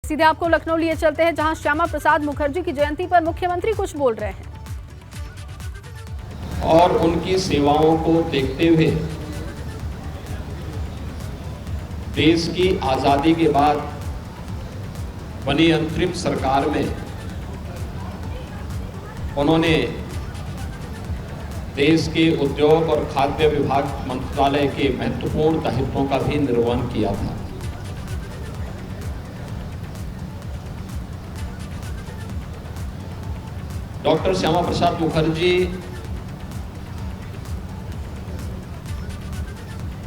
सीधे आपको लखनऊ लिए चलते हैं, जहां श्यामा प्रसाद मुखर्जी की जयंती पर मुख्यमंत्री कुछ बोल रहे हैं। और उनकी सेवाओं को देखते हुए देश की आजादी के बाद बनी अंतरिम सरकार में उन्होंने देश के उद्योग और खाद्य विभाग मंत्रालय के महत्वपूर्ण दायित्वों का भी निर्वहन किया था। डॉक्टर श्यामा प्रसाद मुखर्जी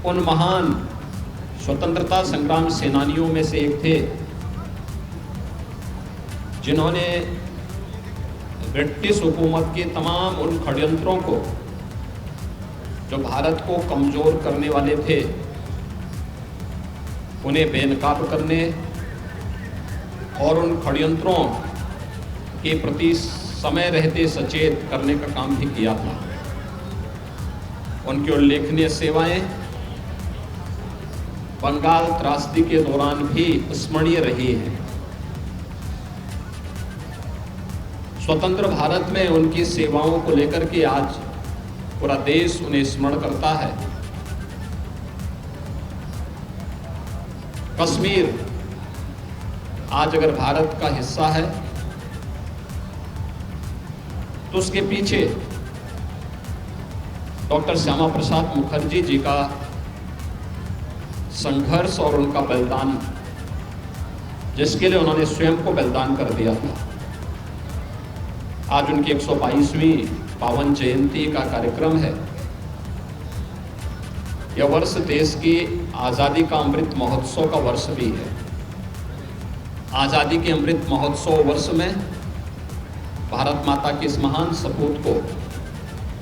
उन महान स्वतंत्रता संग्राम सेनानियों में से एक थे जिन्होंने ब्रिटिश हुकूमत के तमाम उन षड्यंत्रों को जो भारत को कमजोर करने वाले थे उन्हें बेनकाब करने और उन षड्यंत्रों के प्रति समय रहते सचेत करने का काम भी किया था। उनकी उल्लेखनीय सेवाएं बंगाल त्रासदी के दौरान भी स्मरणीय रही हैं। स्वतंत्र भारत में उनकी सेवाओं को लेकर के आज पूरा देश उन्हें स्मरण करता है। कश्मीर आज अगर भारत का हिस्सा है तो उसके पीछे डॉक्टर श्यामा प्रसाद मुखर्जी जी का संघर्ष और उनका बलिदान, जिसके लिए उन्होंने स्वयं को बलिदान कर दिया था। आज उनकी 122वीं पावन जयंती का कार्यक्रम है। यह वर्ष देश की आज़ादी का अमृत महोत्सव का वर्ष भी है। आज़ादी के अमृत महोत्सव वर्ष में भारत माता के इस महान सपूत को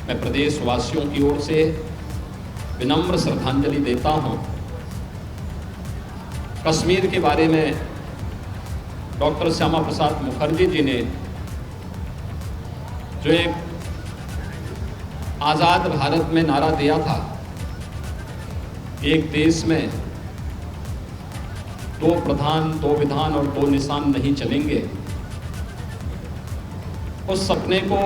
मैं प्रदेशवासियों की ओर से विनम्र श्रद्धांजलि देता हूं। कश्मीर के बारे में डॉक्टर श्यामा प्रसाद मुखर्जी जी ने जो एक आज़ाद भारत में नारा दिया था, एक देश में दो प्रधान, दो विधान और दो निशान नहीं चलेंगे, उस सपने को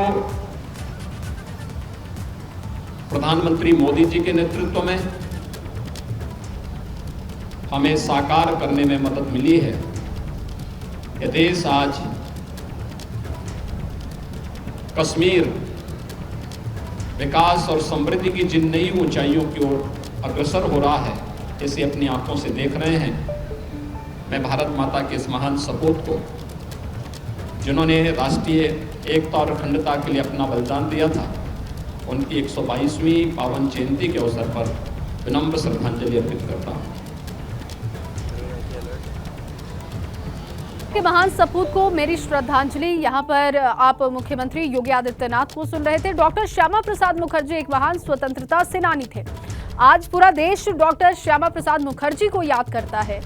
प्रधानमंत्री मोदी जी के नेतृत्व में हमें साकार करने में मदद मिली है। यह देश आज कश्मीर विकास और समृद्धि की जिन नई ऊंचाइयों की ओर अग्रसर हो रहा है, इसे अपनी आंखों से देख रहे हैं। मैं भारत माता के इस महान सपूत को, जिन्होंने राष्ट्रीय एकता और अखंडता के लिए अपना बलिदान दिया था, उनकी 122वीं पावन जयंती के अवसर पर विनम्र श्रद्धांजलि अर्पित करता हूँ। के महान सपूत को मेरी श्रद्धांजलि। यहाँ पर आप मुख्यमंत्री योगी आदित्यनाथ को सुन रहे थे। डॉक्टर श्यामा प्रसाद मुखर्जी एक महान स्वतंत्रता सेनानी थे। आज पूरा देश डॉक्टर श्यामा प्रसाद मुखर्जी को याद करता है।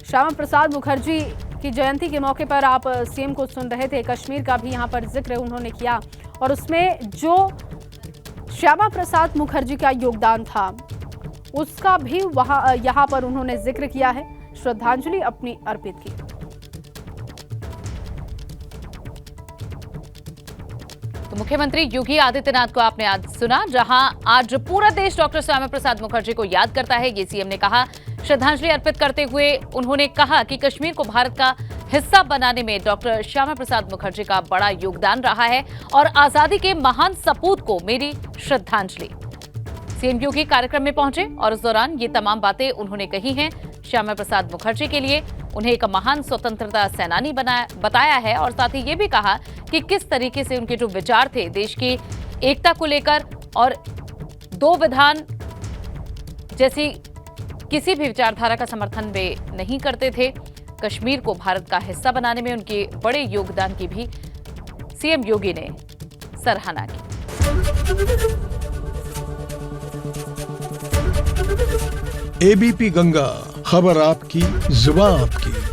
श्यामा प्रसाद मुखर्जी की जयंती के मौके पर आप सीएम को सुन रहे थे। कश्मीर का भी यहाँ पर जिक्र उन्होंने किया और उसमें जो श्यामा प्रसाद मुखर्जी का योगदान था उसका भी यहाँ पर उन्होंने जिक्र किया है, श्रद्धांजलि अपनी अर्पित की। तो मुख्यमंत्री योगी आदित्यनाथ को आपने आज सुना, जहां आज पूरा देश डॉक्टर श्यामा प्रसाद मुखर्जी को याद करता है, ये सीएम ने कहा। श्रद्धांजलि अर्पित करते हुए उन्होंने कहा कि कश्मीर को भारत का हिस्सा बनाने में डॉक्टर श्यामा प्रसाद मुखर्जी का बड़ा योगदान रहा है और आजादी के महान सपूत को मेरी श्रद्धांजलि। सीएम योगी कार्यक्रम में पहुंचे और इस दौरान ये तमाम बातें उन्होंने कही हैं। श्यामा प्रसाद मुखर्जी के लिए उन्हें एक महान स्वतंत्रता सेनानी बताया है और साथ ही ये भी कहा कि किस तरीके से उनके जो विचार थे देश की एकता को लेकर और दो विधान जैसी किसी भी विचारधारा का समर्थन वे नहीं करते थे। कश्मीर को भारत का हिस्सा बनाने में उनके बड़े योगदान की भी सीएम योगी ने सराहना की। एबीपी गंगा, खबर आपकी, जुबान आपकी।